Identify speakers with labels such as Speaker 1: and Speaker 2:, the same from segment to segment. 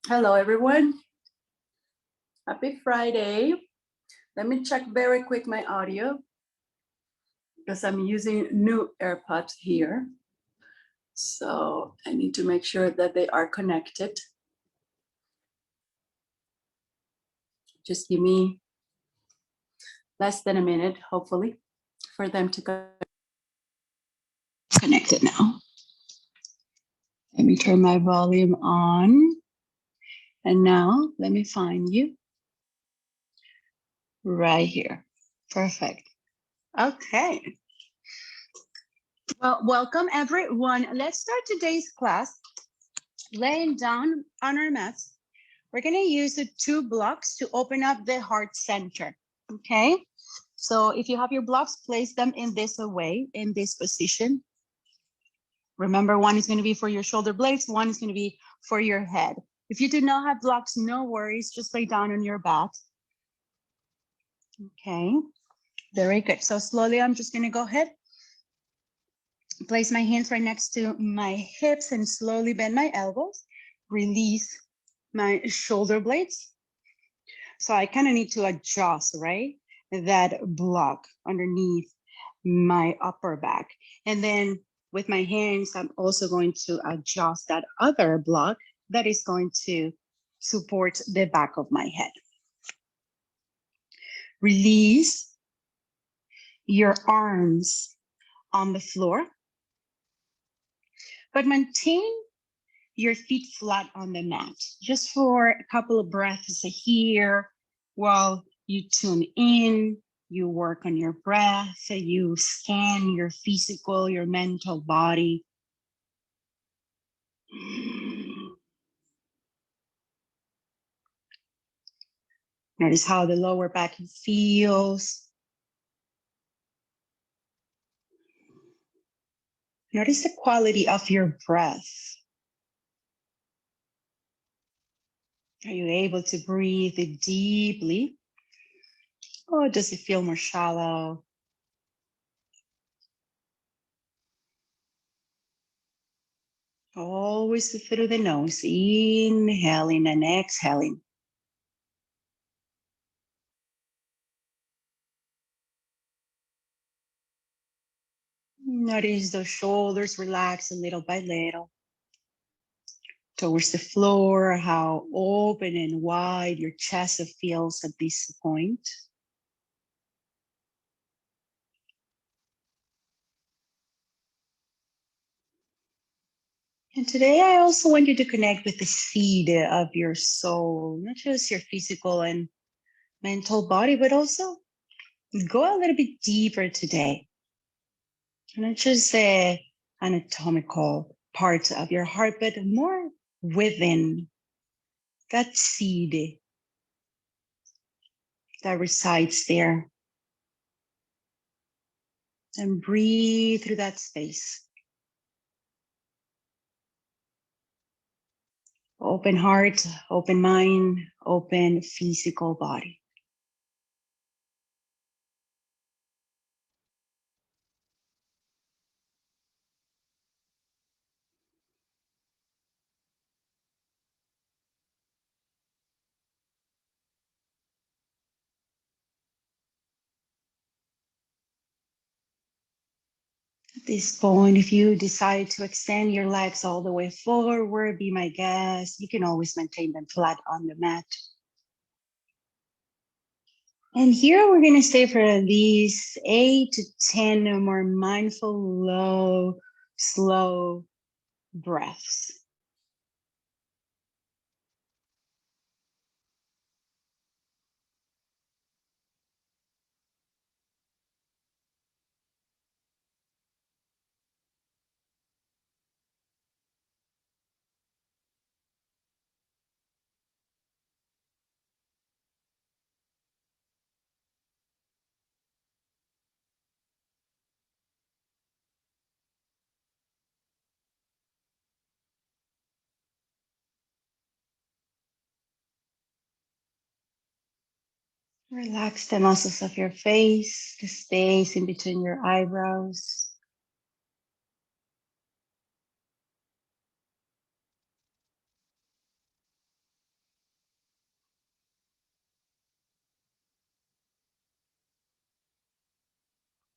Speaker 1: Hello, everyone. Happy Friday. Let me check very quick my audio because I'm using new AirPods here. So I need to make sure that they are connected. Just give me less than a minute, hopefully, for them to connect it now. Let me turn my volume on. And now let me find you right here. Perfect. Okay. Well, welcome everyone. Let's start today's class laying down on our mats. We're going to use the 2 blocks to open up the heart center. Okay. So if you have your blocks, place them in this way, in this position. Remember, one is going to be for your shoulder blades, one is going to be for your head. If you do not have blocks, no worries, just lay down on your back. Okay, very good. So slowly, I'm just going to go ahead, place my hands right next to my hips and slowly bend my elbows, release my shoulder blades. So I kind of need to adjust, right? That block underneath my upper back. And then with my hands, I'm also going to adjust that other block that is going to support the back of my head. Release your arms on the floor, but maintain your feet flat on the mat, just for a couple of breaths here while you tune in, you work on your breath, you scan your physical, your mental body. Notice how the lower back feels. Notice the quality of your breath. Are you able to breathe deeply? Or does it feel more shallow? Always through the nose, inhaling and exhaling. Notice those shoulders relax a little by little. Towards the floor, how open and wide your chest feels at this point. And today I also want you to connect with the seed of your soul, not just your physical and mental body, but also go a little bit deeper today. Not just the anatomical parts of your heart, but more within that seed that resides there. And breathe through that space. Open heart, open mind, open physical body. At this point, if you decide to extend your legs all the way forward, be my guest. You can always maintain them flat on the mat. And here we're going to stay for at least 8 to 10 more mindful, low, slow breaths. Relax the muscles of your face, the space in between your eyebrows.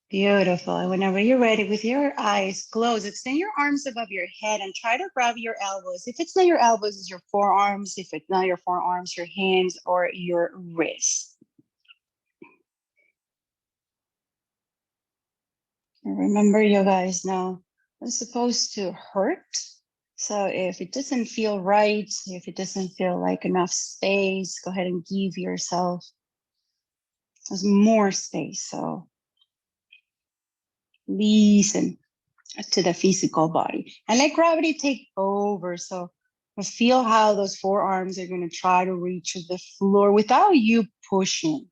Speaker 1: Beautiful. And whenever you're ready, with your eyes closed, extend your arms above your head and try to grab your elbows. If it's not your elbows, it's your forearms. If it's not your forearms, your hands or your wrists. And remember, you guys, now it's supposed to hurt. So if it doesn't feel right, if it doesn't feel like enough space, go ahead and give yourself more space. So listen to the physical body and let gravity take over. So feel how those forearms are going to try to reach the floor without you pushing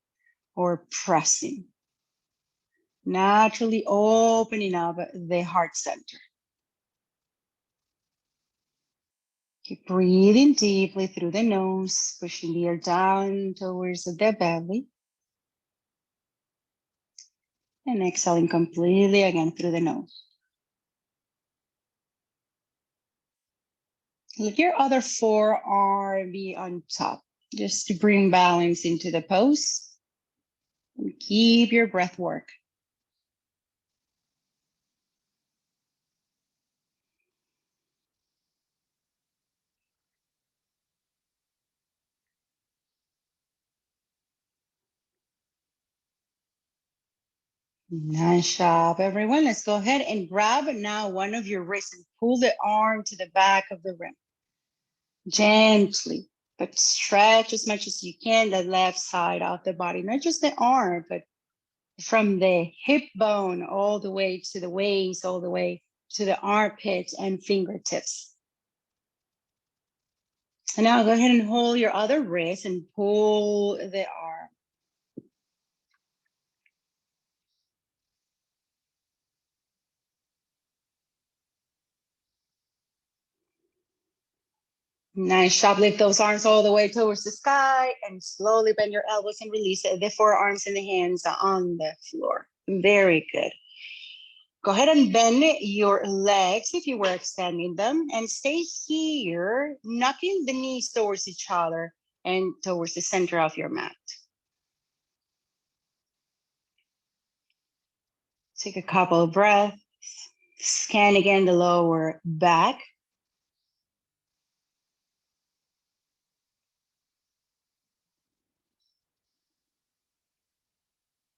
Speaker 1: or pressing. Naturally opening up the heart center. Keep breathing deeply through the nose, pushing the air down towards the belly. And exhaling completely again through the nose. Let your other forearm be on top, just to bring balance into the pose. And keep your breath work. Nice job, everyone. Let's go ahead and grab now one of your wrists and pull the arm to the back of the rim. Gently, but stretch as much as you can the left side of the body, not just the arm, but from the hip bone all the way to the waist, all the way to the armpits and fingertips. And now go ahead and hold your other wrist and pull the arm. Nice job. Lift those arms all the way towards the sky and slowly bend your elbows and release the forearms and the hands on the floor. Very good. Go ahead and bend your legs if you were extending them and stay here, knocking the knees towards each other and towards the center of your mat. Take a couple of breaths. Scan again the lower back.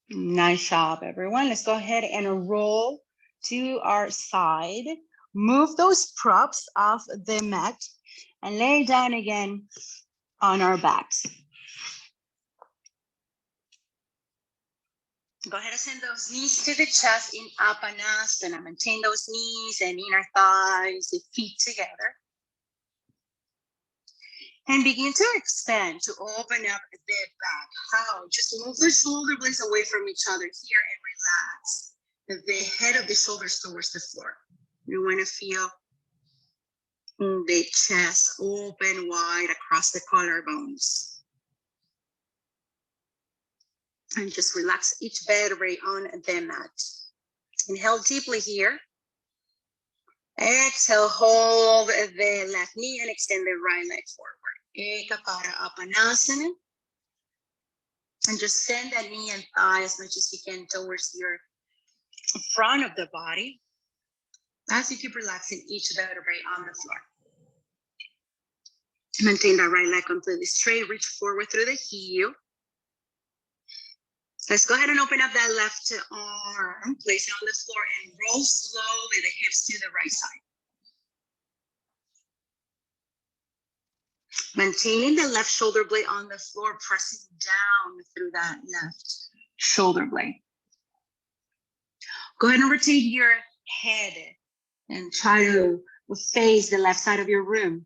Speaker 1: Nice job, everyone. Let's go ahead and roll to our side. Move those props off the mat and lay down again on our backs. Go ahead and send those knees to the chest in Apanasana. Maintain those knees and inner thighs, the feet together. And begin to expand, to open up the back. How? Just move the shoulder blades away from each other here and relax the head of the shoulders towards the floor. You want to feel the chest open wide across the collarbones. And just relax each vertebrae on the mat. Inhale deeply here. Exhale, hold the left knee and extend the right leg forward. Ekapada Apanasana. And just send that knee and thigh as much as you can towards your front of the body as you keep relaxing each vertebrae on the floor. Maintain that right leg completely straight. Reach forward through the heel. Let's go ahead and open up that left arm. Place it on the floor and roll slowly the hips to the right side. Maintaining the left shoulder blade on the floor, pressing down through that left shoulder blade. Go ahead and rotate your head and try to face the left side of your room.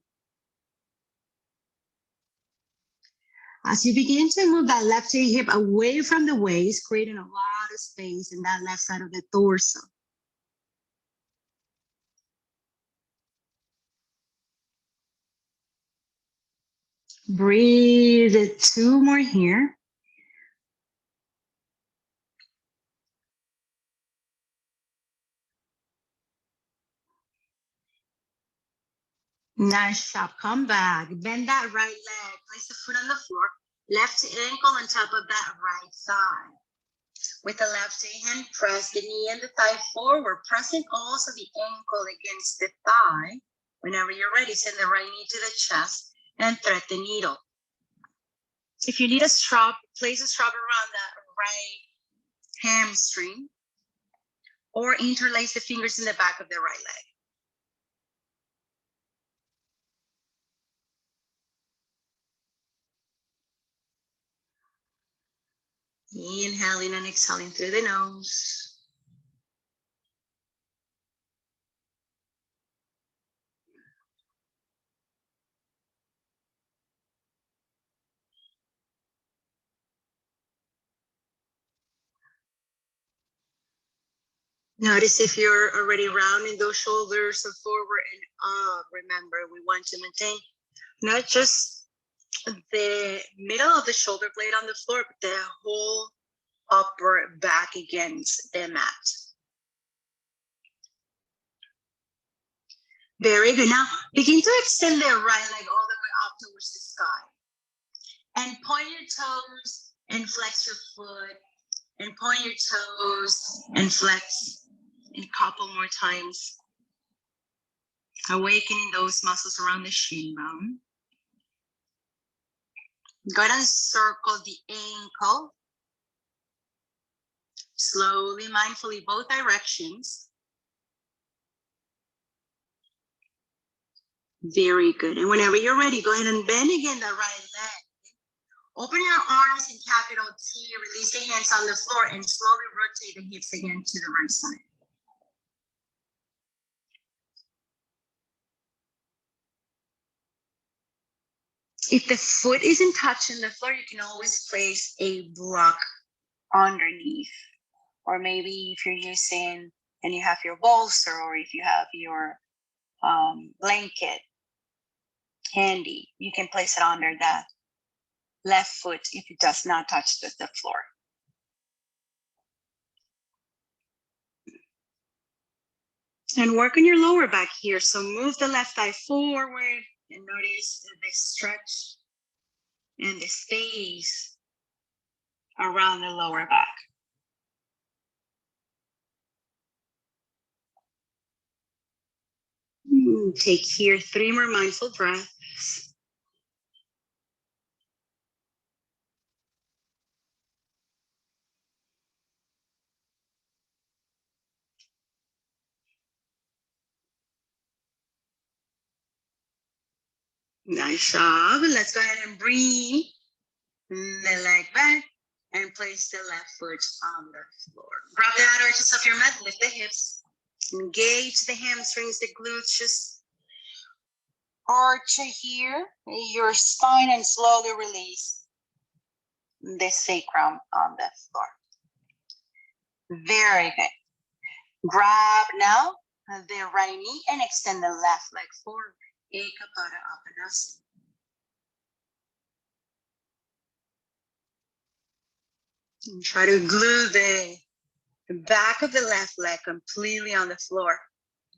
Speaker 1: As you begin to move that left hip away from the waist, creating a lot of space in that left side of the torso. Breathe 2 more here. Nice job. Come back. Bend that right leg. Place the foot on the floor. Left ankle on top of that right thigh. With the left hand, press the knee and the thigh forward, pressing also the ankle against the thigh. Whenever you're ready, send the right knee to the chest and thread the needle. If you need a strap, place a strap around that right hamstring or interlace the fingers in the back of the right leg. Inhaling and exhaling through the nose. Notice if you're already rounding those shoulders or forward and up. Remember, we want to maintain not just the middle of the shoulder blade on the floor, but the whole upper back against the mat. Very good. Now begin to extend the right leg all the way up towards the sky. And point your toes and flex your foot. And point your toes and flex a couple more times. Awakening those muscles around the shin bone. Go ahead and circle the ankle. Slowly, mindfully, both directions. Very good. And whenever you're ready, go ahead and bend again the right leg. Open your arms in capital T. Release the hands on the floor and slowly rotate the hips again to the right side. If the foot isn't touching the floor, you can always place a block underneath. Or maybe if you're using and you have your bolster, or if you have your blanket handy, you can place it under that left foot if it does not touch the floor. And work on your lower back here. So move the left thigh forward and notice the stretch and the space around the lower back. Take here 3 more mindful breaths. Nice job. Let's go ahead and bring the leg back and place the left foot on the floor. Grab the outer edges of your mat, lift the hips, engage the hamstrings, the glutes, just arch here, your spine, and slowly release the sacrum on the floor. Very good. Grab now the right knee and extend the left leg forward. Ekapada Apanasana. And try to glue the back of the left leg completely on the floor.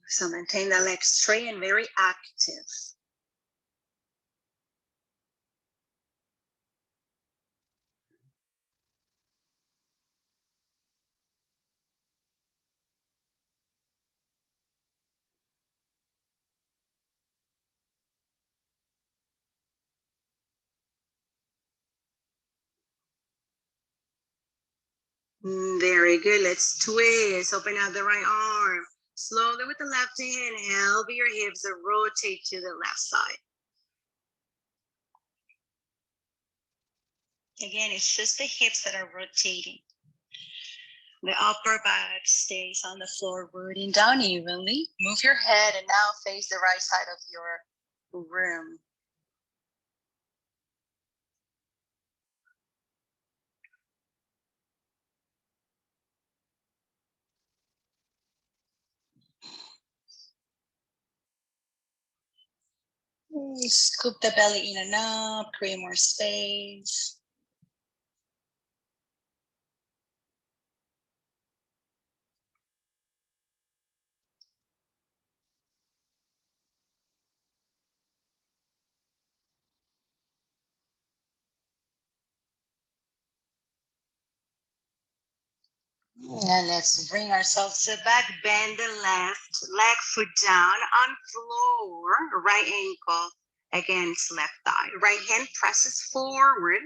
Speaker 1: So maintain that leg straight and very active. Very good. Let's twist. Open out the right arm. Slowly with the left hand, help your hips rotate to the left side. Again, it's just the hips that are rotating. The upper back stays on the floor, rooting down evenly. Move your head and now face the right side of your room. Scoop the belly in and up, create more space. And let's bring ourselves back. Bend the left leg, foot down on floor. Right ankle against left thigh. Right hand presses forward.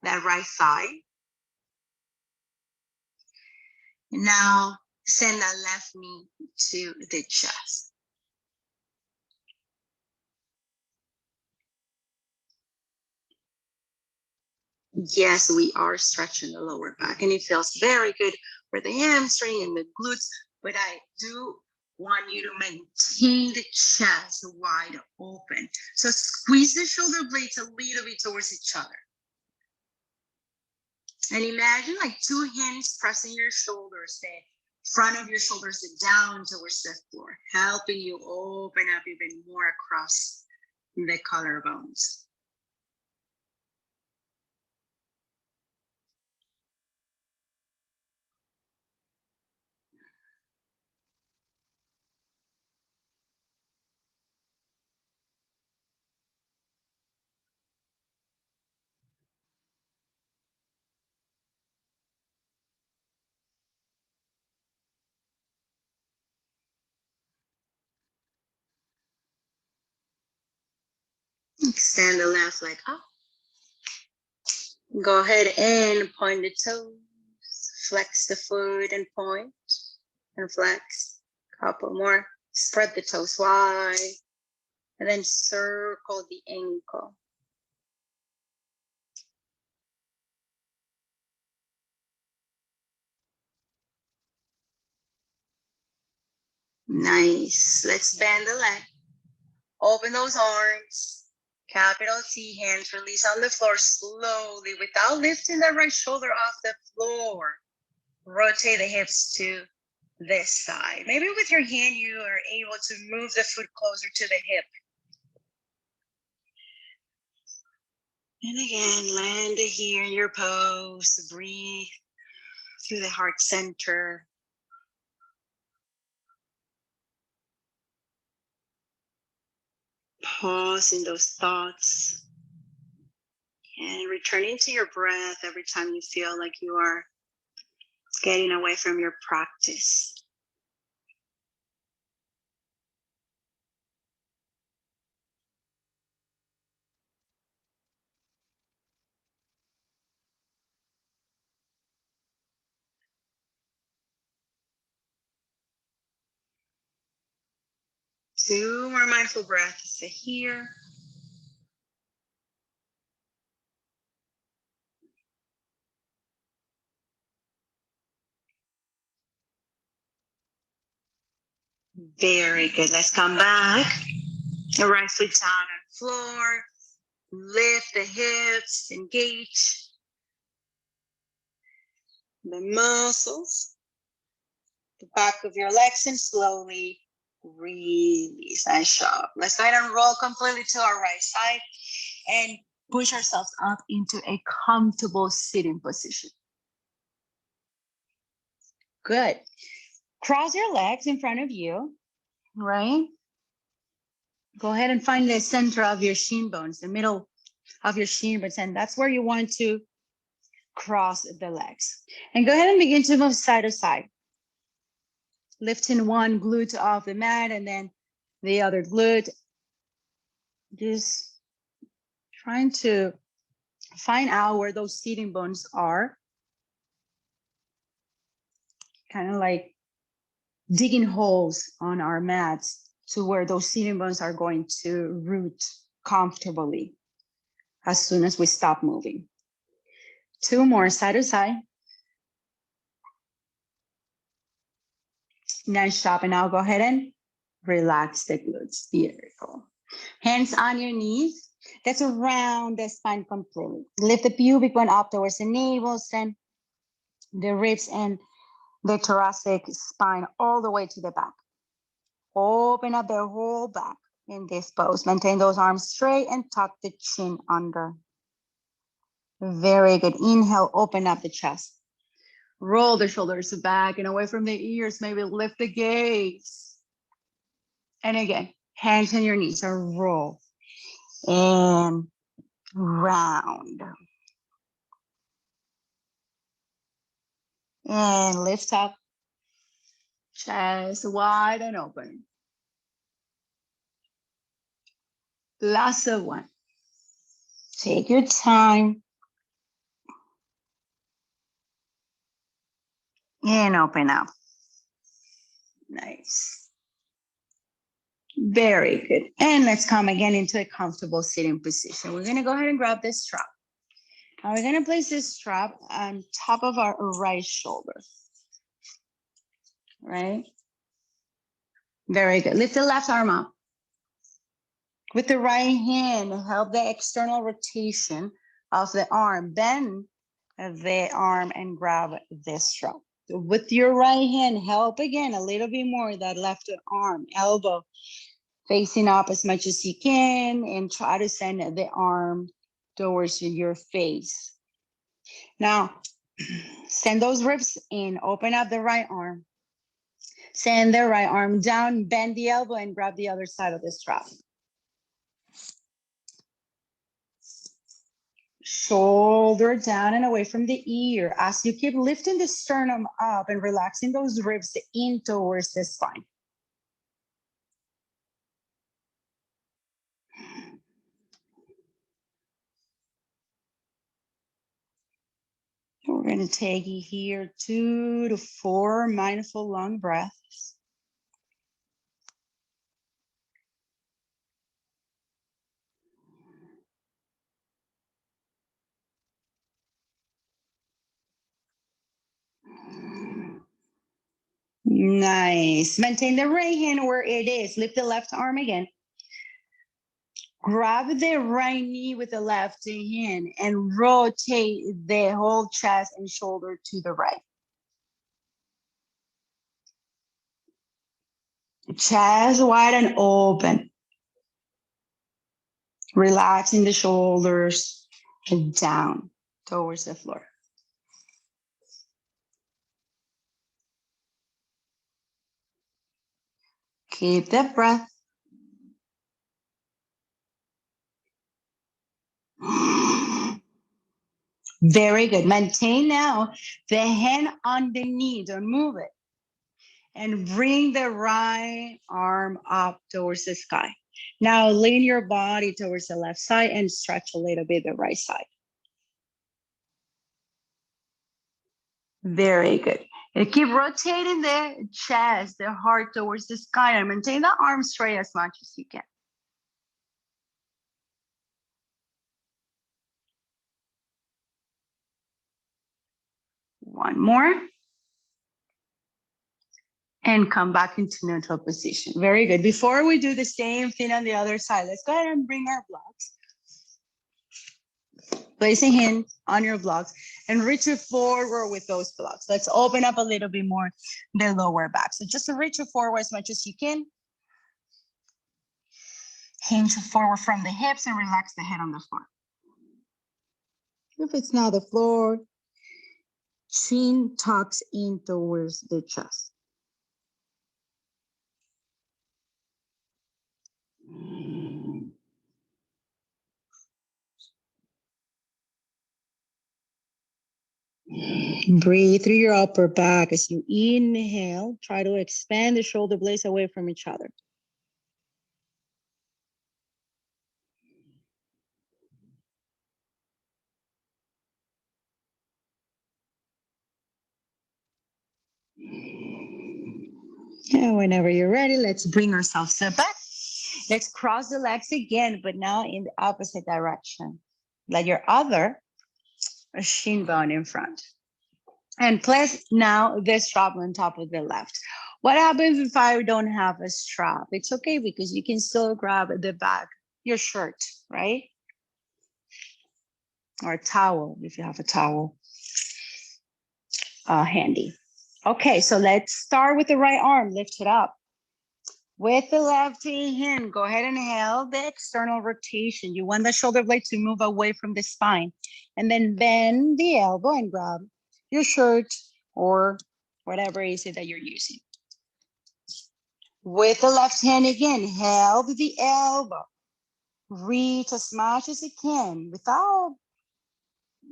Speaker 1: That right thigh. Now send that left knee to the chest. Yes, we are stretching the lower back, and it feels very good for the hamstring and the glutes, but I do want you to maintain the chest wide open. So squeeze the shoulder blades a little bit towards each other. And imagine like two hands pressing your shoulders, the front of your shoulders down towards the floor, helping you open up even more across the collarbones. Extend the left leg up. Go ahead and point the toes. Flex the foot and point. And flex. Couple more. Spread the toes wide. And then circle the ankle. Nice. Let's bend the leg. Open those arms. Capital T, hands release on the floor slowly without lifting the right shoulder off the floor. Rotate the hips to this side. Maybe with your hand, you are able to move the foot closer to the hip. And again, land here in your pose. Breathe through the heart center. Pause in those thoughts. And returning to your breath every time you feel like you are getting away from your practice. Two more mindful breaths here. Very good. Let's come back. The right foot down on the floor. Lift the hips, engage the muscles, the back of your legs, and slowly release. Nice job. Let's go ahead and roll completely to our right side and push ourselves up into a comfortable sitting position. Good. Cross your legs in front of you, right? Go ahead and find the center of your shin bones, the middle of your shin bones, and that's where you want to cross the legs. And go ahead and begin to move side to side. Lifting one glute off the mat and then the other glute. Just trying to find out where those sitting bones are. Kind of like digging holes on our mats to where those sitting bones are going to root comfortably as soon as we stop moving. Two more side to side. Nice job. And now go ahead and relax the glutes. Beautiful. Hands on your knees. That's around the spine completely. Lift the pubic bone up towards the navel, send the ribs and the thoracic spine all the way to the back. Open up the whole back in this pose. Maintain those arms straight and tuck the chin under. Very good. Inhale, open up the chest. Roll the shoulders back and away from the ears. Maybe lift the gaze. And again, hands on your knees and roll. And round. And lift up. Chest wide and open. Last one. Take your time. And open up. Nice. Very good. And let's come again into a comfortable sitting position. We're going to go ahead and grab this strap. Now we're going to place this strap on top of our right shoulder. Right? Very good. Lift the left arm up. With the right hand, help the external rotation of the arm. Bend the arm and grab this strap. With your right hand, help again a little bit more that left arm, elbow facing up as much as you can, and try to send the arm towards your face. Now, send those ribs in, open up the right arm. Send the right arm down, bend the elbow, and grab the other side of the strap. Shoulder down and away from the ear as you keep lifting the sternum up and relaxing those ribs in towards the spine. We're going to take here 2 to 4 mindful long breaths. Nice. Maintain the right hand where it is. Lift the left arm again. Grab the right knee with the left hand and rotate the whole chest and shoulder to the right. Chest wide and open. Relaxing the shoulders and down towards the floor. Keep that breath. Very good. Maintain now the hand on the knee. Don't move it. And bring the right arm up towards the sky. Now lean your body towards the left side and stretch a little bit the right side. Very good. And keep rotating the chest, the heart towards the sky, and maintain the arm straight as much as you can. One more. And come back into neutral position. Very good. Before we do the same thing on the other side, let's go ahead and bring our blocks. Place a hand on your blocks and reach it forward with those blocks. Let's open up a little bit more the lower back. So just reach it forward as much as you can. Hinge forward from the hips and relax the head on the floor. If it's not the floor, chin tucks in towards the chest. Breathe through your upper back as you inhale. Try to expand the shoulder blades away from each other. And whenever you're ready, let's bring ourselves up back. Let's cross the legs again, but now in the opposite direction. Let your other shin bone in front. And place now the strap on top of the left. What happens if I don't have a strap? It's okay because you can still grab the back, your shirt, right? Or a towel if you have a towel handy. Okay, so let's start with the right arm. Lift it up. With the left hand, go ahead and hold the external rotation. You want the shoulder blade to move away from the spine. And then bend the elbow and grab your shirt or whatever it is that you're using. With the left hand again, hold the elbow. Reach as much as you can without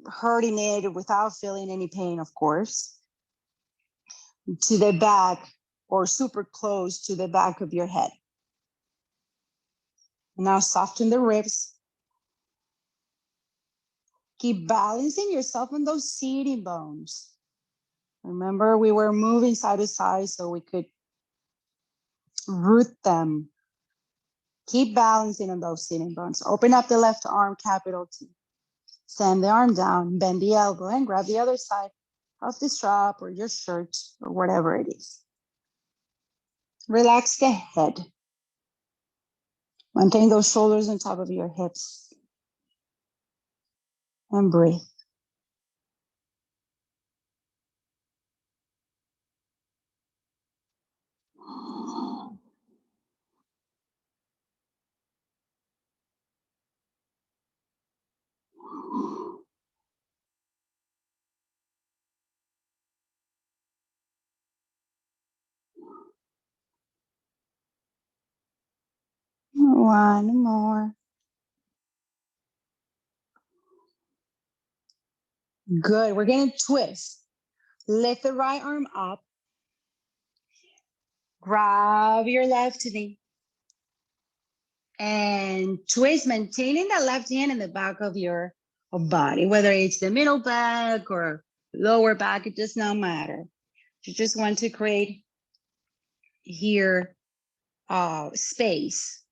Speaker 1: hurting it, without feeling any pain, of course. to the back or super close to the back of your head. Now soften the ribs. Keep balancing yourself on those sitting bones. Remember, we were moving side to side so we could root them. Keep balancing on those sitting bones. Open up the left arm, capital T. Send the arm down, bend the elbow, and grab the other side of the strap or your shirt or whatever it is. Relax the head. Maintain those shoulders on top of your hips. And breathe. One more. Good. We're going to twist. Lift the right arm up. Grab your left knee. And twist, maintaining the left hand in the back of your body, whether it's the middle back or lower back, it does not matter. You just want to create here space.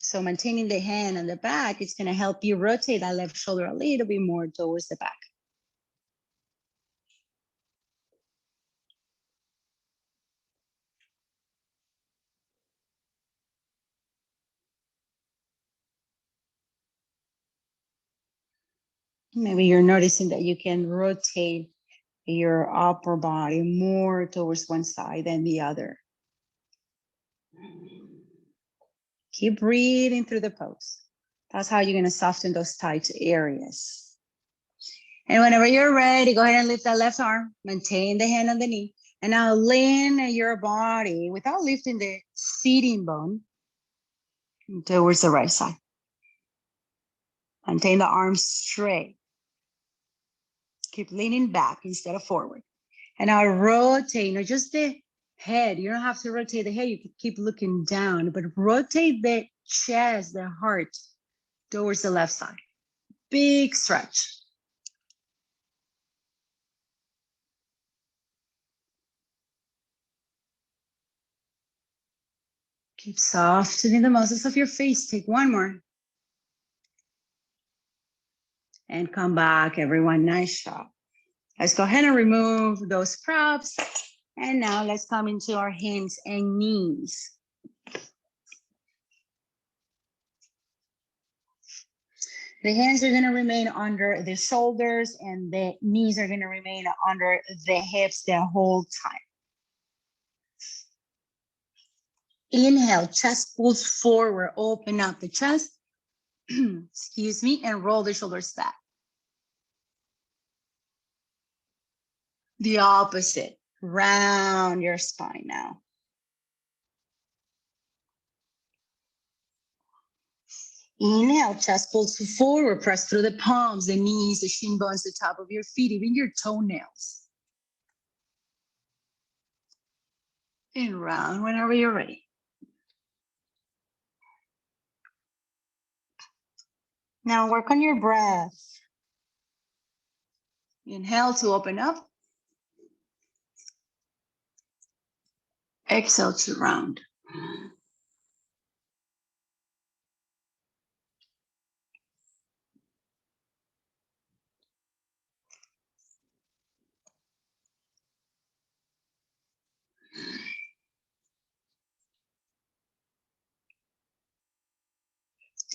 Speaker 1: So maintaining the hand on the back is going to help you rotate that left shoulder a little bit more towards the back. Maybe you're noticing that you can rotate your upper body more towards one side than the other. Keep breathing through the pose. That's how you're going to soften those tight areas. And whenever you're ready, go ahead and lift that left arm. Maintain the hand on the knee. And now lean your body without lifting the sitting bone towards the right side. Maintain the arms straight. Keep leaning back instead of forward. And now rotate, not just the head. You don't have to rotate the head. You can keep looking down, but rotate the chest, the heart towards the left side. Big stretch. Keep softening the muscles of your face. Take one more. And come back, everyone. Nice job. Let's go ahead and remove those props. And now let's come into our hands and knees. The hands are going to remain under the shoulders and the knees are going to remain under the hips the whole time. Inhale, chest pulls forward, open up the chest, excuse me, and roll the shoulders back. The opposite, round your spine now. Inhale, chest pulls forward, press through the palms, the knees, the shin bones, the top of your feet, even your toenails. And round whenever you're ready. Now work on your breath. Inhale to open up. Exhale to round.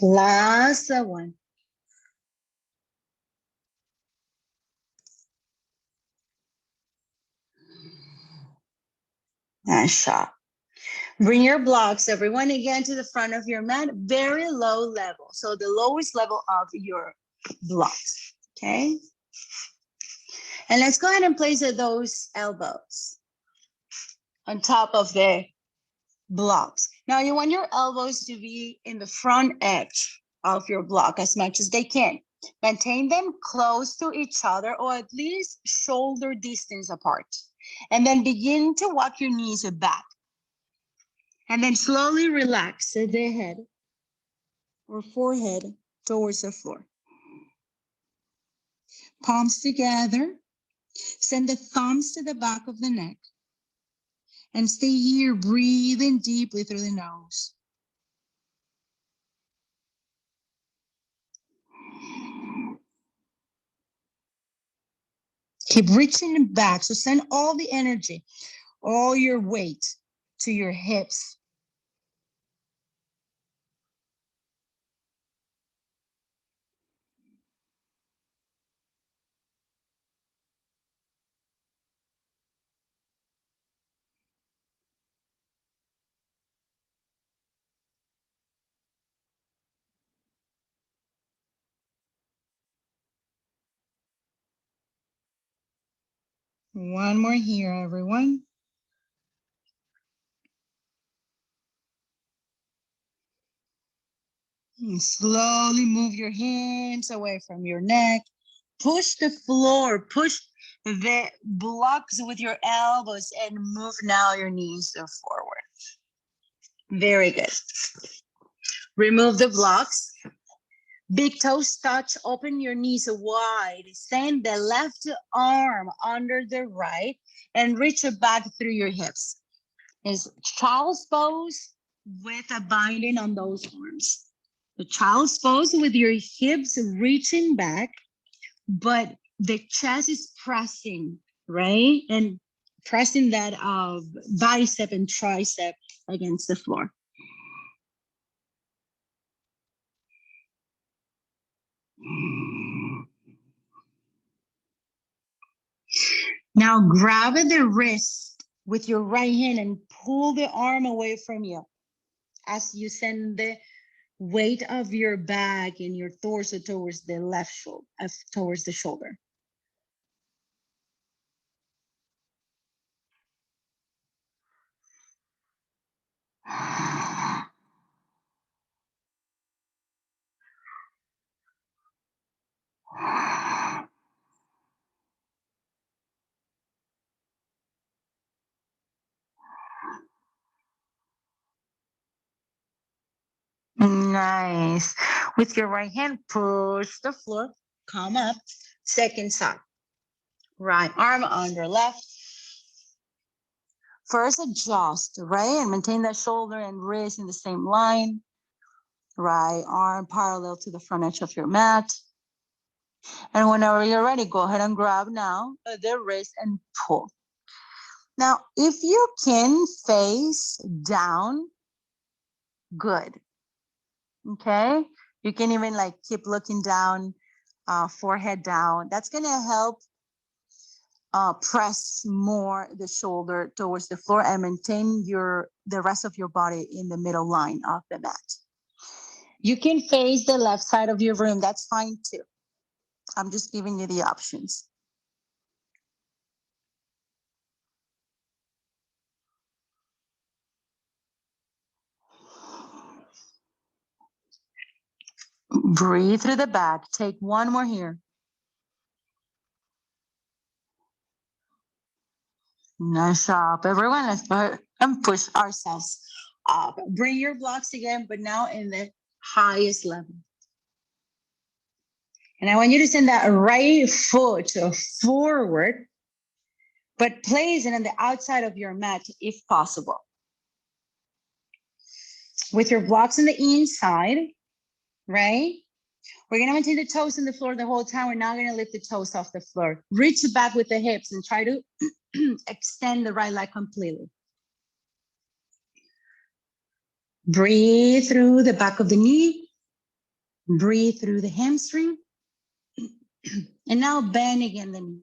Speaker 1: Last one. Nice shot. Bring your blocks, everyone, again to the front of your mat, very low level. So the lowest level of your blocks, okay? And let's go ahead and place those elbows on top of the blocks. Now you want your elbows to be in the front edge of your block as much as they can. Maintain them close to each other or at least shoulder distance apart. And then begin to walk your knees back. And then slowly relax the head or forehead towards the floor. Palms together. Send the thumbs to the back of the neck. And stay here, breathing deeply through the nose. Keep reaching back. So send all the energy, all your weight to your hips. One more here, everyone. And slowly move your hands away from your neck. Push the floor, push the blocks with your elbows and move now your knees forward. Very good. Remove the blocks. Big toes touch, open your knees wide. Send the left arm under the right and reach it back through your hips. It's child's pose with a binding on those arms. The child's pose with your hips reaching back, but the chest is pressing, right? And pressing that bicep and tricep against the floor. Now grab the wrist with your right hand and pull the arm away from you as you send the weight of your back and your torso towards the left shoulder, towards the shoulder. Nice. With your right hand, push the floor, come up, second side. Right arm under left. First adjust, right? And maintain that shoulder and wrist in the same line. Right arm parallel to the front edge of your mat. And whenever you're ready, go ahead and grab now the wrist and pull. Now, if you can face down, good. Okay? You can even like keep looking down, forehead down. That's gonna help press more the shoulder towards the floor and maintain the rest of your body in the middle line of the mat. You can face the left side of your room. That's fine too. I'm just giving you the options. Breathe through the back. Take one more here. Nice job, everyone. Let's go ahead and push ourselves up. Bring your blocks again, but now in the highest level. And I want you to send that right foot forward, but place it on the outside of your mat if possible. With your blocks on the inside, right? We're gonna maintain the toes on the floor the whole time. We're not gonna lift the toes off the floor. Reach back with the hips and try to extend the right leg completely. Breathe through the back of the knee. Breathe through the hamstring. And now bend again the knee.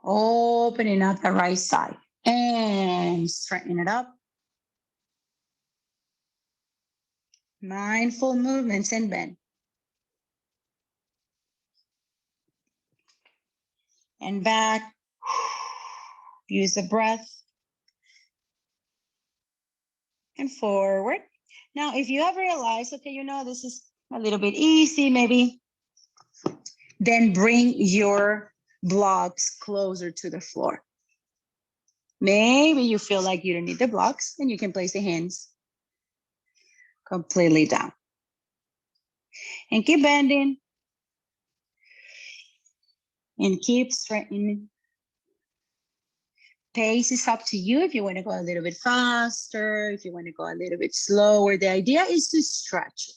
Speaker 1: Opening up the right side and straighten it up. Mindful movements and bend. And back. Use the breath. And forward. Now, if you have realized, okay, you know, this is a little bit easy, maybe, then bring your blocks closer to the floor. Maybe you feel like you don't need the blocks, and you can place the hands completely down. And keep bending. And keep straightening. Pace is up to you if you want to go a little bit faster, if you want to go a little bit slower. The idea is to stretch.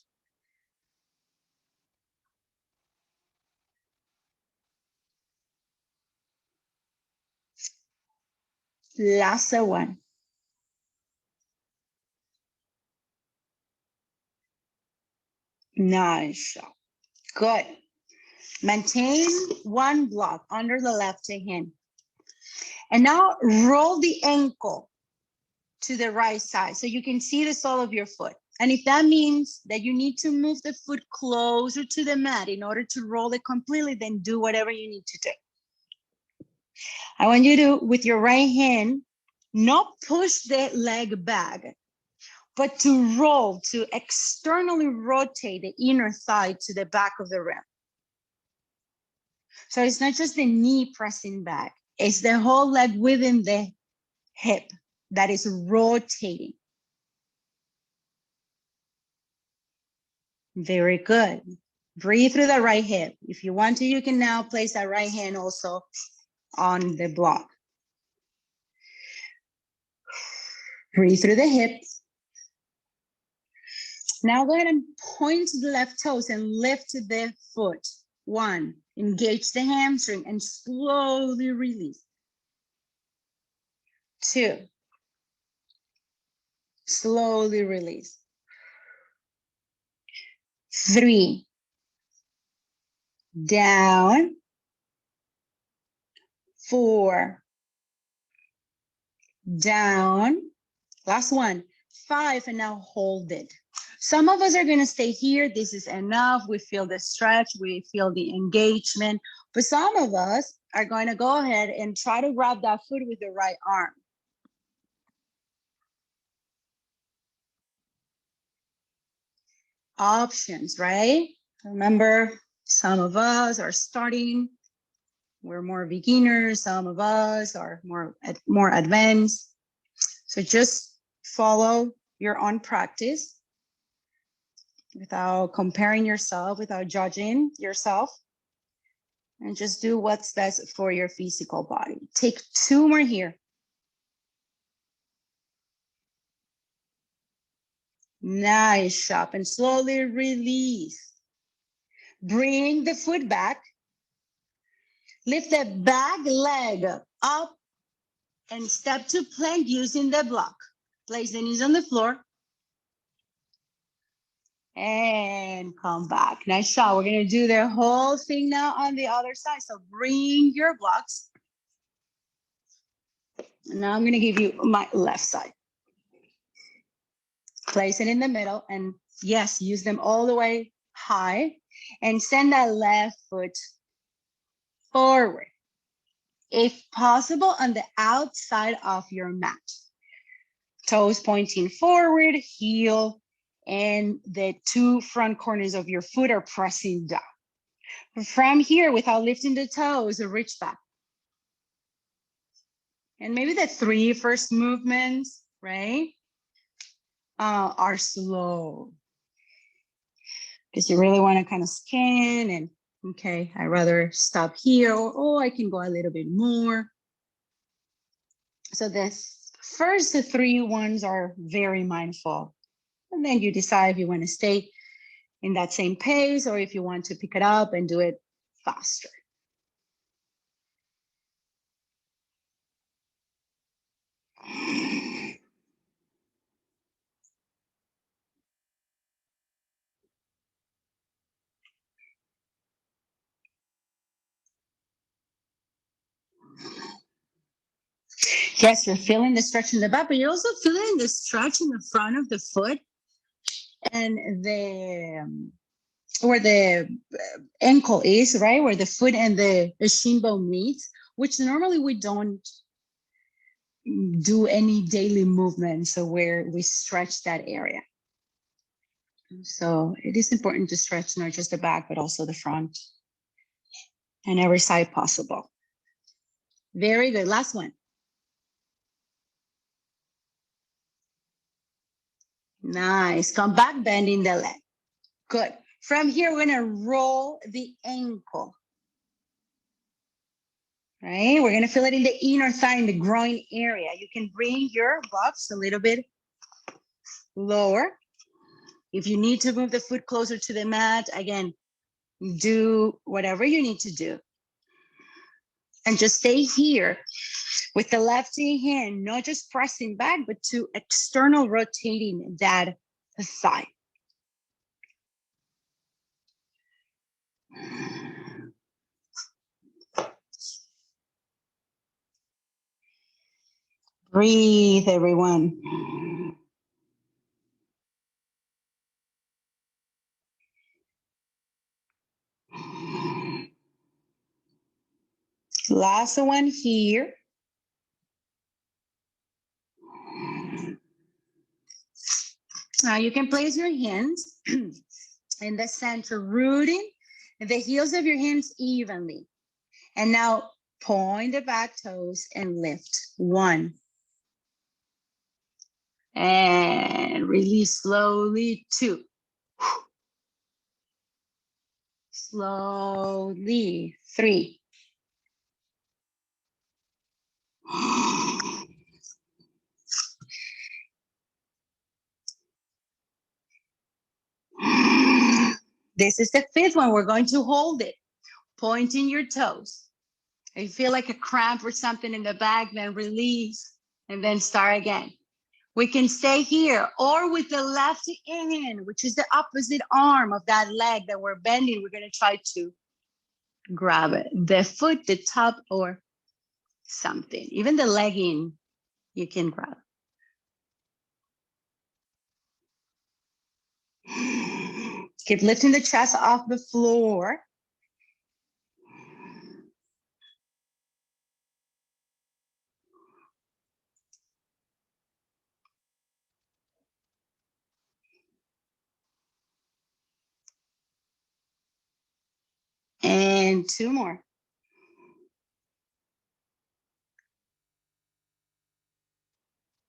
Speaker 1: Last one. Nice. Good. Maintain one block under the left hand. And now roll the ankle to the right side so you can see the sole of your foot. And if that means that you need to move the foot closer to the mat in order to roll it completely, then do whatever you need to do. I want you to, with your right hand, not push the leg back, but to roll, to externally rotate the inner thigh to the back of the rim. So it's not just the knee pressing back, it's the whole leg within the hip that is rotating. Very good. Breathe through the right hip. If you want to, you can now place that right hand also on the block. Breathe through the hips. Now go ahead and point to the left toes and lift the foot. 1, engage the hamstring and slowly release. 2, slowly release. 3, down. 4, down. Last one, 5, and now hold it. Some of us are going to stay here. This is enough. We feel the stretch. We feel the engagement. But some of us are going to go ahead and try to grab that foot with the right arm. Options, right? Remember, some of us are starting. We're more beginners. Some of us are more advanced. So just follow your own practice without comparing yourself, without judging yourself, and just do what's best for your physical body. Take 2 more here. Nice job, and slowly release. Bring the foot back. Lift the back leg up and step to plank using the block. Place the knees on the floor. And come back. Nice job. We're going to do the whole thing now on the other side. So bring your blocks. And now I'm going to give you my left side. Place it in the middle. And yes, use them all the way high. And send that left foot forward. If possible, on the outside of your mat. Toes pointing forward, heel, and the 2 front corners of your foot are pressing down. From here, without lifting the toes, reach back. And maybe the 3 first movements, right, are slow. Because you really want to kind of scan and, okay, I'd rather stop here, or, oh, I can go a little bit more. So the first 3 ones are very mindful. And then you decide if you want to stay in that same pace or if you want to pick it up and do it faster. Yes, you're feeling the stretch in the back, but you're also feeling the stretch in the front of the foot and where the ankle is, right? Where the foot and the shin bone meets, which normally we don't do any daily movement. So where we stretch that area. So it is important to stretch not just the back, but also the front and every side possible. Very good. Last one. Nice. Come back, bending the leg. Good. From here, we're going to roll the ankle. Right? We're going to feel it in the inner thigh, in the groin area. You can bring your buttocks a little bit lower. If you need to move the foot closer to the mat, again, do whatever you need to do. And just stay here with the left hand, not just pressing back, but to external rotating that thigh. Breathe, everyone. Last one here. Now you can place your hands in the center, rooting the heels of your hands evenly. And now point the back toes and lift. 1. And release slowly. 2. Slowly. 3. This is the 5th one. We're going to hold it. Pointing your toes. If you feel like a cramp or something in the back, then release and then start again. We can stay here or with the left hand, which is the opposite arm of that leg that we're bending. We're going to try to grab it, the foot, the top, or something. Even the legging, you can grab. Keep lifting the chest off the floor. And 2 more.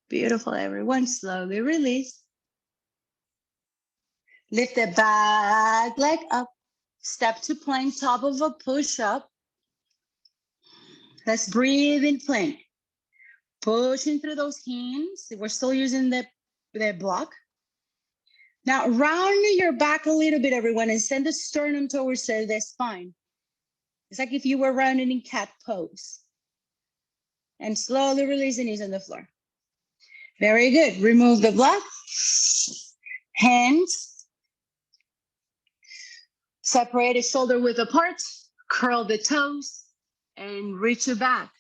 Speaker 1: Beautiful, everyone. Slowly release. Lift the back leg up. Step to plank, top of a push-up. Let's breathe in plank. Pushing through those hands. We're still using the block. Now round your back a little bit, everyone, and send the sternum towards the spine. It's like if you were rounding in cat pose. And slowly release the knees on the floor. Very good. Remove the block. Hands. Separate the shoulder width apart. Curl the toes. And reach your back.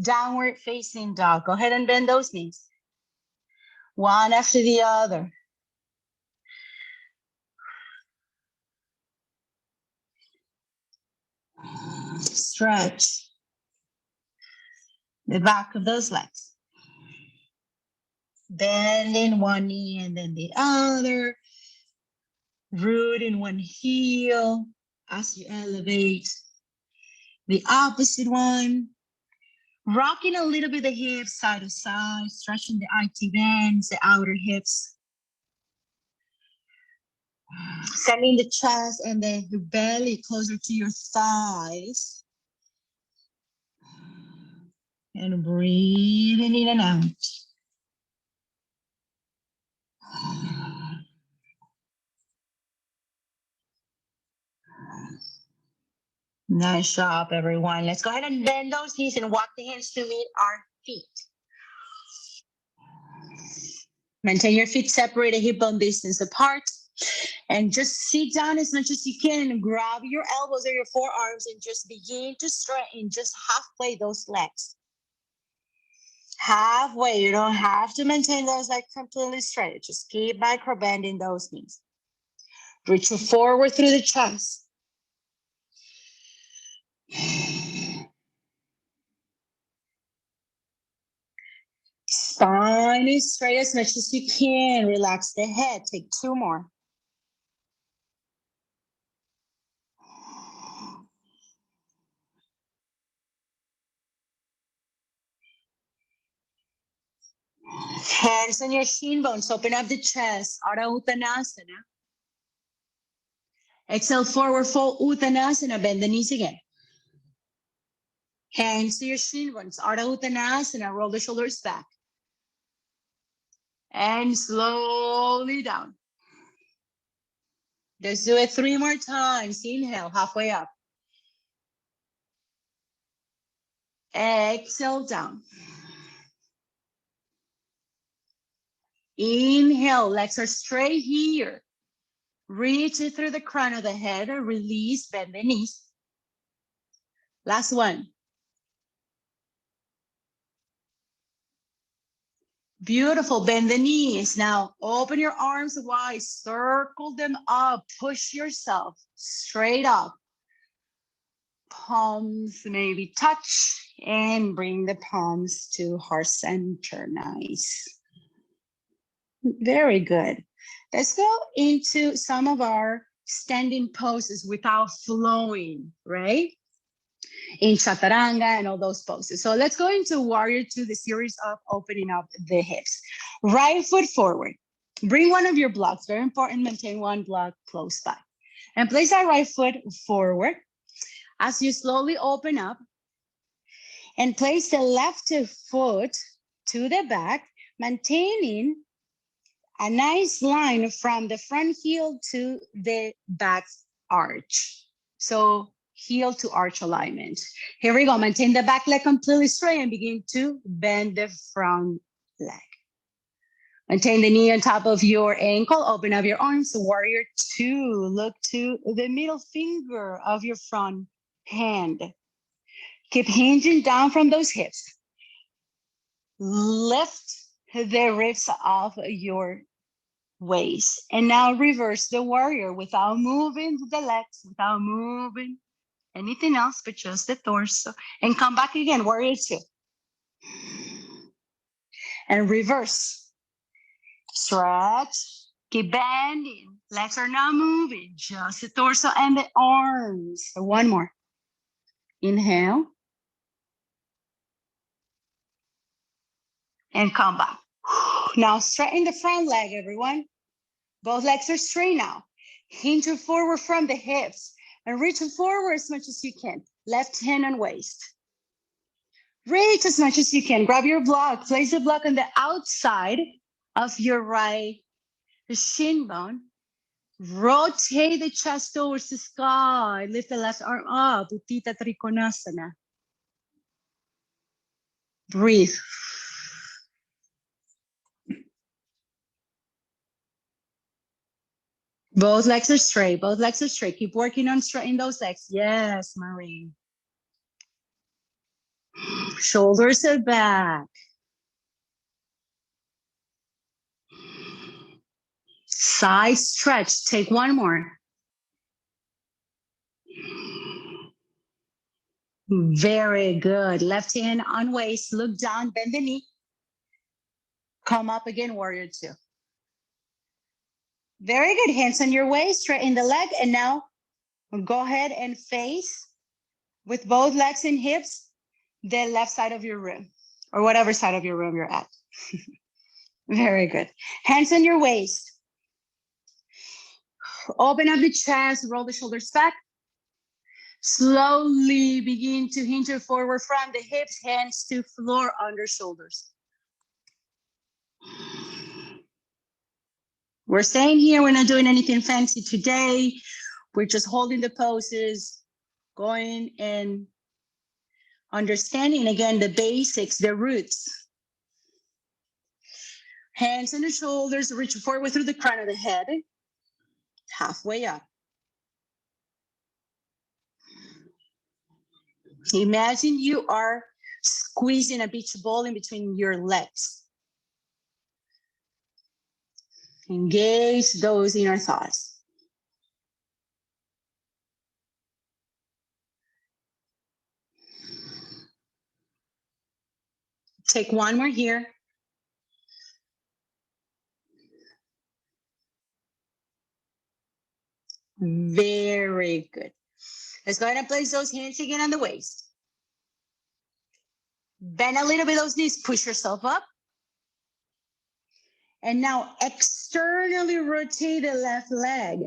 Speaker 1: Downward facing dog. Go ahead and bend those knees. One after the other. Stretch the back of those legs. Bending one knee and then the other. Root in one heel as you elevate. The opposite one. Rocking a little bit the hips side to side, stretching the IT bands, the outer hips. Sending the chest and the belly closer to your thighs. And breathing in and out. Nice job, everyone. Let's go ahead and bend those knees and walk the hands to meet our feet. Maintain your feet separated, hip bone distance apart. And just sit down as much as you can. Grab your elbows or your forearms and just begin to straighten just halfway those legs. Halfway. You don't have to maintain those legs completely straight. Just keep micro bending those knees. Reach forward through the chest. Spine is straight as much as you can. Relax the head. Take 2 more. Hands on your shin bones, open up the chest, Ardha Uttanasana. Exhale, forward fold, Uttanasana, bend the knees again. Hands to your shin bones, Ardha Uttanasana, roll the shoulders back. And slowly down. Let's do it 3 more times. Inhale, halfway up. Exhale, down. Inhale, legs are straight here. Reach it through the crown of the head, release, bend the knees. Last one. Beautiful, bend the knees. Now open your arms wide, circle them up, push yourself straight up. Palms maybe touch and bring the palms to heart center. Nice. Very good. Let's go into some of our standing poses without flowing, right? In chaturanga and all those poses. So let's go into warrior two, the series of opening up the hips. Right foot forward. Bring one of your blocks, very important, maintain one block close by. And place that right foot forward as you slowly open up, and place the left foot to the back, maintaining a nice line from the front heel to the back arch. So heel to arch alignment. Here we go. Maintain the back leg completely straight and begin to bend the front leg. Maintain the knee on top of your ankle. Open up your arms. Warrior two. Look to the middle finger of your front hand. Keep hinging down from those hips. Lift the ribs off your waist. And now reverse the warrior without moving the legs, without moving anything else but just the torso. And come back again, warrior two. And reverse. Stretch. Keep bending. Legs are not moving, just the torso and the arms. So one more. Inhale. And come back. Now straighten the front leg, everyone. Both legs are straight now. Hinge forward from the hips and reach forward as much as you can. Left hand on waist. Reach as much as you can. Grab your block. Place the block on the outside of your right shin bone. Rotate the chest towards the sky. Lift the left arm up. Utthita Trikonasana. Breathe. Both legs are straight. Both legs are straight. Keep working on straightening those legs. Yes, Marie. Shoulders are back. Side stretch. Take one more. Very good. Left hand on waist. Look down. Bend the knee. Come up again, warrior two. Very good. Hands on your waist. Straighten the leg. And now go ahead and face with both legs and hips the left side of your room, or whatever side of your room you're at. Very good. Hands on your waist. Open up the chest, roll the shoulders back. Slowly begin to hinge forward from the hips, hands to floor under shoulders. We're staying here. We're not doing anything fancy today. We're just holding the poses, going and understanding again the basics, the roots. Hands on the shoulders, reach forward through the crown of the head, halfway up. Imagine you are squeezing a beach ball in between your legs. Engage those inner thoughts. Take one more here. Very good. Let's go ahead and place those hands again on the waist. Bend a little bit those knees, push yourself up. And now externally rotate the left leg.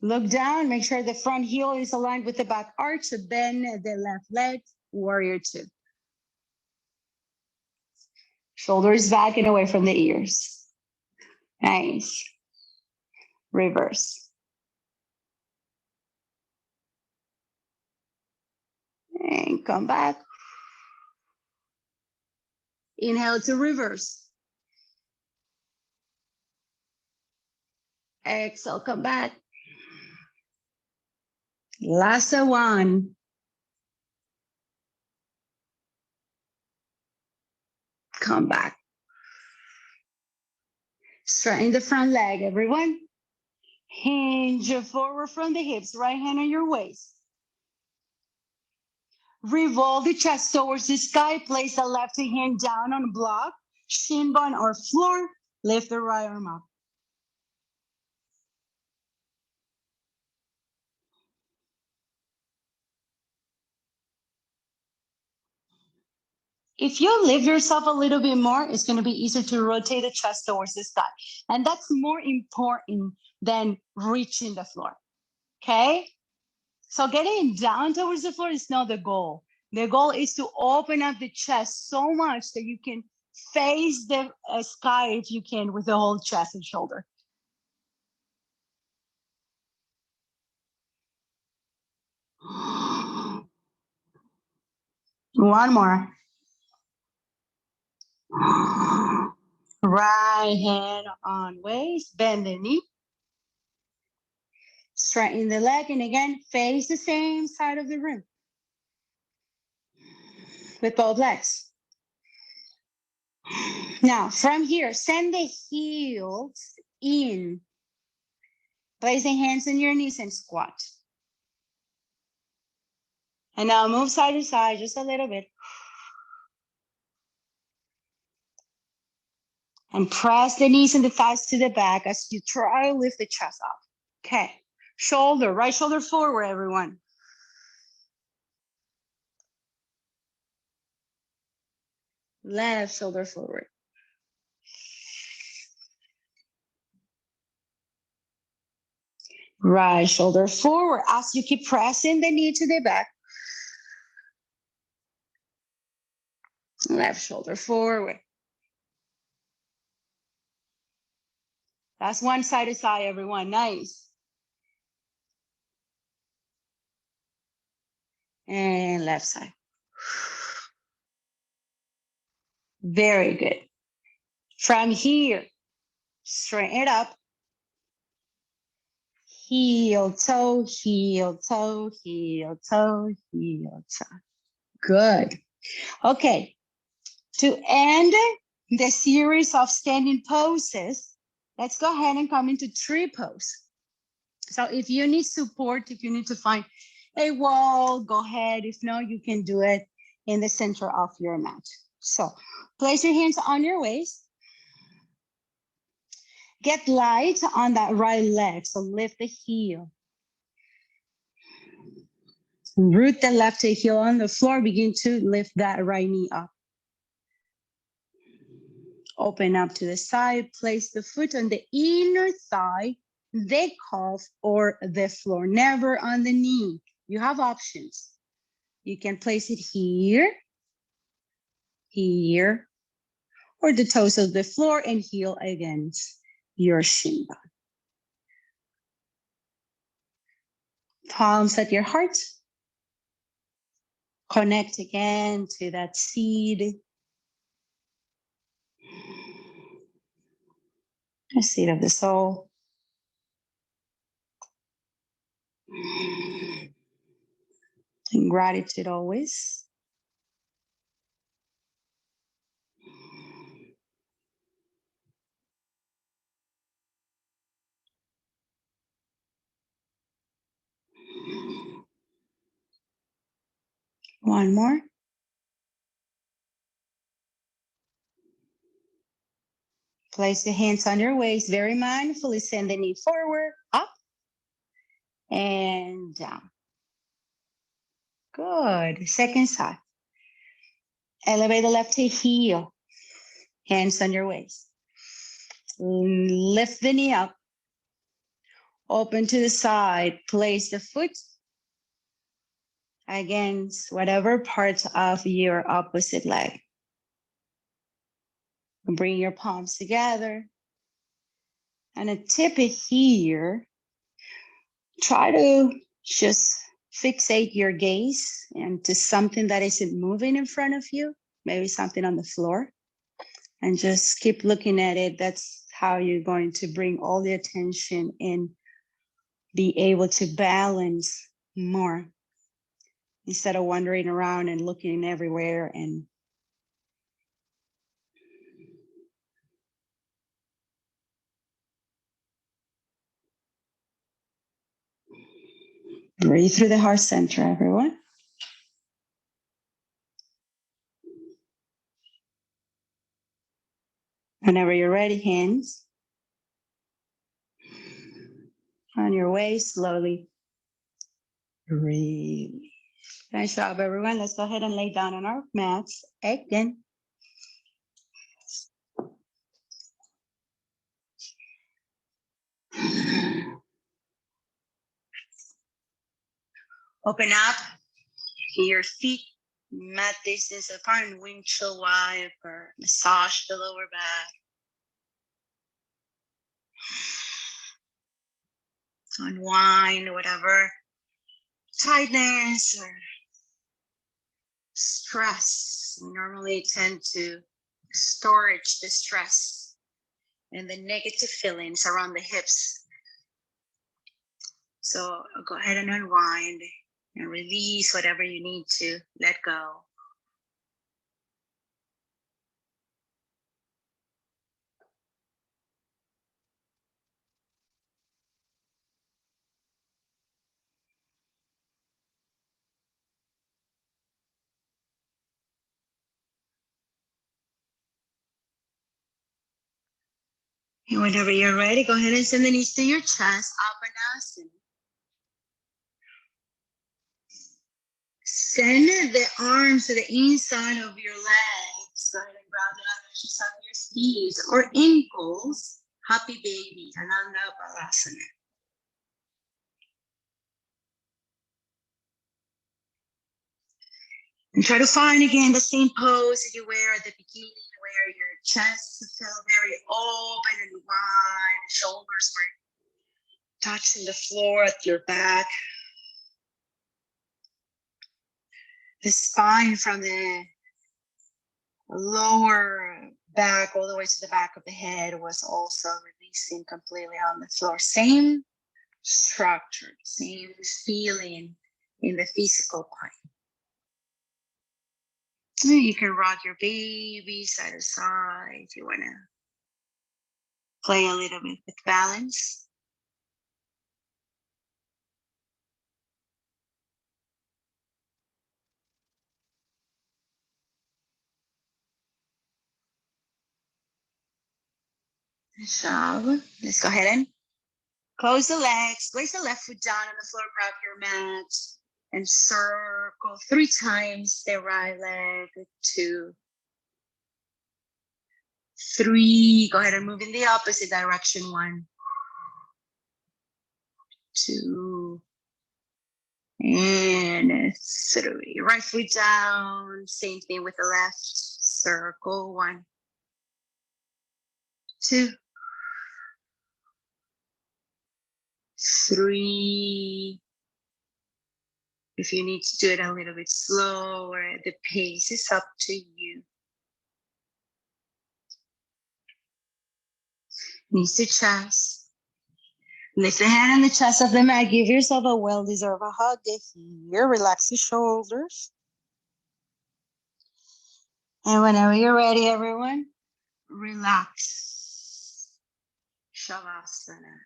Speaker 1: Look down, make sure the front heel is aligned with the back arch. Bend the left leg, warrior two. Shoulders back and away from the ears. Nice. Reverse. And come back. Inhale to reverse. Exhale, come back. Last one. Come back. Straighten the front leg, everyone. Hinge forward from the hips, right hand on your waist. Revolve the chest towards the sky. Place the left hand down on block, shin bone or floor. Lift the right arm up. If you lift yourself a little bit more, it's going to be easier to rotate the chest towards the sky. And that's more important than reaching the floor. Okay? So getting down towards the floor is not the goal. The goal is to open up the chest so much that you can face the sky if you can with the whole chest and shoulder. One more. Right hand on waist, bend the knee. Straighten the leg, and again, face the same side of the room with both legs. Now, from here, send the heels in. Place the hands on your knees and squat. And now move side to side just a little bit. And press the knees and the thighs to the back as you try to lift the chest up. Okay. Shoulder, right shoulder forward, everyone. Left shoulder forward. Right shoulder forward as you keep pressing the knee to the back. Left shoulder forward. That's one side to side, everyone. Nice. And left side. Very good. From here, straighten it up. Heel, toe, heel, toe, heel, toe, heel, toe. Good. Okay. To end the series of standing poses, let's go ahead and come into tree pose. So if you need support, if you need to find a wall, go ahead. If not, you can do it in the center of your mat. So place your hands on your waist. Get light on that right leg. So lift the heel. Root the left heel on the floor. Begin to lift that right knee up. Open up to the side. Place the foot on the inner thigh, the calf, or the floor. Never on the knee. You have options. You can place it here, here, or the toes of the floor and heel against your shin bone. Palms at your heart. Connect again to that seed. The seed of the soul. And gratitude always. One more. Place the hands on your waist, very mindfully send the knee forward, up, and down. Good. Second side. Elevate the left heel, hands on your waist. Lift the knee up. Open to the side. Place the foot against whatever part of your opposite leg. Bring your palms together. And a tip here, try to just fixate your gaze into something that isn't moving in front of you, maybe something on the floor, and just keep looking at it. That's how you're going to bring all the attention and be able to balance more instead of wandering around and looking everywhere. And breathe through the heart center, everyone. Whenever you're ready, hands on your waist, slowly breathe. Nice job, everyone. Let's go ahead and lay down on our mats again. Open up your feet, mat distance apart, windshield wiper, massage the lower back. Unwind whatever tightness or stress. We normally tend to storage the stress and the negative feelings around the hips. So go ahead and unwind and release whatever you need to let go. And whenever you're ready, go ahead and send the knees to your chest, Apanasana. Send the arms to the inside of your legs. Go ahead and grab the arches of your skis or ankles. Happy baby, Ananda Balasana. And try to find again the same pose that you wear at the beginning, where your chest felt very open and wide, shoulders were touching the floor at your back. The spine from the lower back all the way to the back of the head was also releasing completely on the floor. Same structure, same feeling in the physical part. You can rock your baby side to side if you want to play a little bit with balance. So let's go ahead and close the legs, place the left foot down on the floor, grab your mat, and circle 3 times the right leg. 2, 3. Go ahead and move in the opposite direction. 1, 2, and 3. Right foot down. Same thing with the left. Circle 1, 2, 3. If you need to do it a little bit slower, the pace is up to you. Knees to chest. Lift the hand on the chest of the mat. Give yourself a well-deserved hug here. Relax the shoulders. And whenever you're ready, everyone, relax. Shavasana.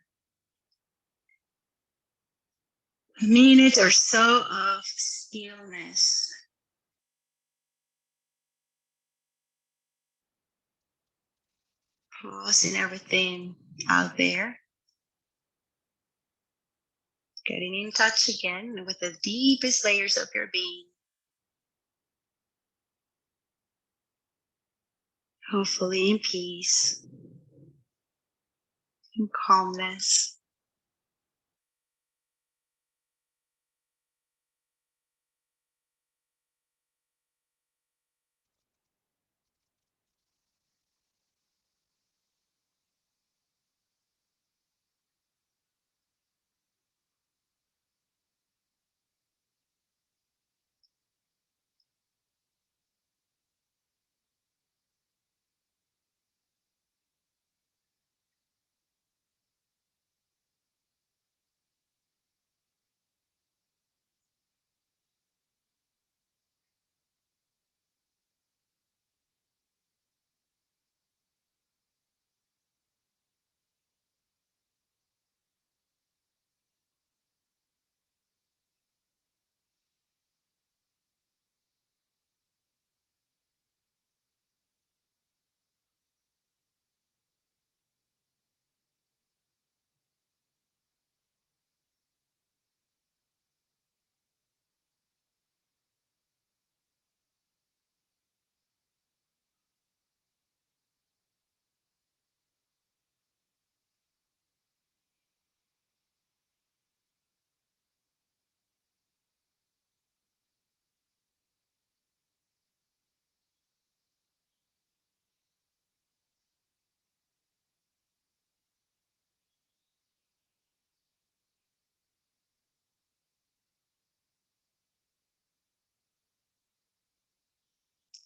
Speaker 1: A minute or so of stillness. Pausing everything out there. Getting in touch again with the deepest layers of your being. Hopefully in peace.
Speaker 2: and calmness.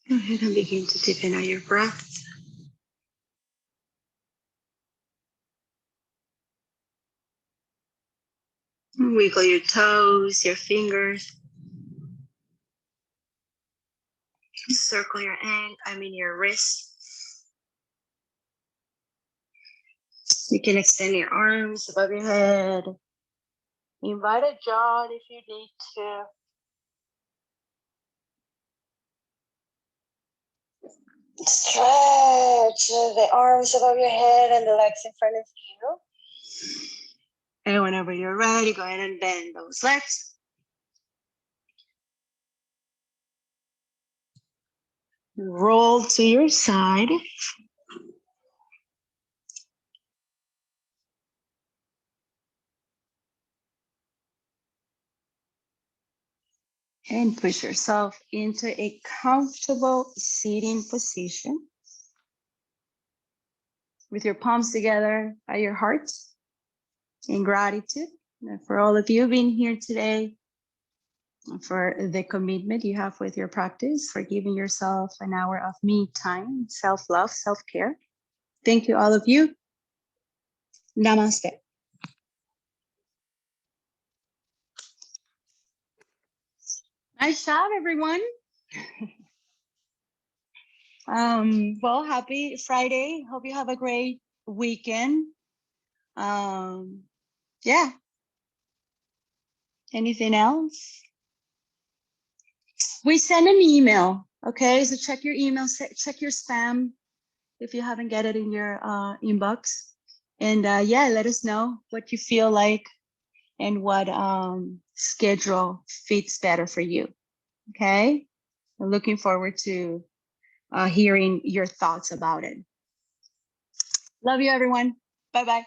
Speaker 2: Go ahead and begin to deepen out your breath. Wiggle your toes, your fingers. Circle your wrists. You can extend your arms above your head. Invite a yawn if you need to. Stretch the arms above your head and the legs in front of you. And whenever you're ready, go ahead and bend those legs. Roll to your side. And push yourself into a comfortable seating position with your palms together at your heart in gratitude for all of you being here today, for the commitment you have with your practice, for giving yourself an hour of me time, self-love, self-care. Thank you, all of you. Namaste. Nice job, everyone. Well, happy Friday. Hope you have a great weekend. Yeah. Anything else? We send an email, okay? So check your email, check your spam if you haven't get it in your inbox. And yeah, let us know what you feel like and what schedule fits better for you, okay? I'm looking forward to hearing your thoughts about it. Love you, everyone. Bye-bye.